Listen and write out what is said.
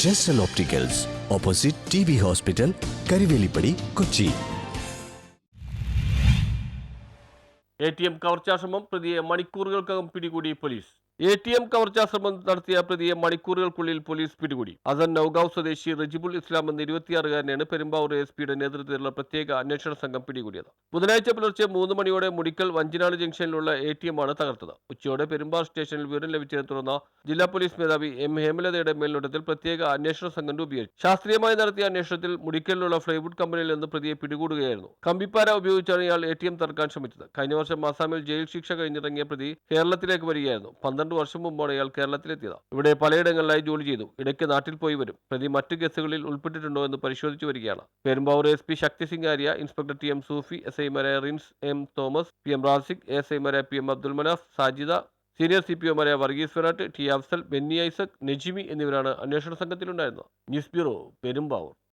ജെസ്റ്റൽ opticals, opposite TB hospital, Karuvelippady, Kochi. ATM കവർച്ചാശ്രമം പ്രതിയെ മണിക്കൂറുകൾക്കകം പിടികൂടി പോലീസ്. ATM കവർച്ചാശ്രമം നടത്തിയ പ്രതിയെ മണിക്കൂറുകൾക്കുള്ളിൽ പോലീസ് പിടികൂടി. അസൻ നൌഗാവ് സ്വദേശി റജിബുൽ ഇസ്ലാം എന്ന 26-കാരനെയാണ് പെരുമ്പാവൂർ SP-യുടെ നേതൃത്വത്തിലുള്ള പ്രത്യേക അന്വേഷണ സംഘം പിടികൂടിയത്. ബുധനാഴ്ച പുലർച്ചെ 3 മണിയോടെ മുടിക്കൽ വഞ്ചിനാട് ജംഗ്ഷനിലുള്ള ATM ആണ് തകർത്തത്. ഉച്ചയോടെ പെരുമ്പാവൂർ സ്റ്റേഷനിൽ വിവരം ലഭിച്ചതിനെ തുടർന്ന് ജില്ലാ പോലീസ് മേധാവി M ഹേമലതയുടെ മേൽനോട്ടത്തിൽ പ്രത്യേക അന്വേഷണ സംഘം രൂപീകരിച്ചു. ശാസ്ത്രീയമായി നടത്തിയ അന്വേഷണത്തിൽ മുടിക്കലിലുള്ള ഫ്ലൈവുഡ് കമ്പനിയിൽ നിന്ന് പ്രതിയെ പിടികൂടുകയായിരുന്നു. കമ്പിപ്പാര ഉപയോഗിച്ചാണ് ഇയാൾ ATM തകർക്കാൻ ശ്രമിച്ചത്. കഴിഞ്ഞ വർഷം ആസാമിൽ ജയിൽ ശിക്ഷ കഴിഞ്ഞിറങ്ങിയ പ്രതി കേരളത്തിലേക്ക് വരികയായിരുന്നു. 12 വർഷം മുമ്പാണ് ഇയാൾ കേരളത്തിലെത്തിയത്. ഇവിടെ പലയിടങ്ങളിലായി ജോലി ചെയ്തു. ഇടയ്ക്ക് നാട്ടിൽ പോയി വരും. പ്രതി മറ്റു കേസുകളിൽ ഉൾപ്പെട്ടിട്ടുണ്ടോ എന്ന് പരിശോധിച്ചു വരികയാണ്. Perumbavoor SP Shakti Singh Arya, inspector TM Sufi, SI-മാരായ റിൻസ് M തോമസ്, PM റാസിഖ്, ASI-മാരായ PM അബ്ദുൽ മനാഫ്, സാജിദ, സീനിയർ CPO-മാരായ വർഗീസ് ഫെറാട്ട്, T അഫ്സൽ, ബെന്നി ഐസക്, നജിമി എന്നിവരാണ് അന്വേഷണ സംഘത്തിലുണ്ടായിരുന്നത്. News bureau, Perumbavoor.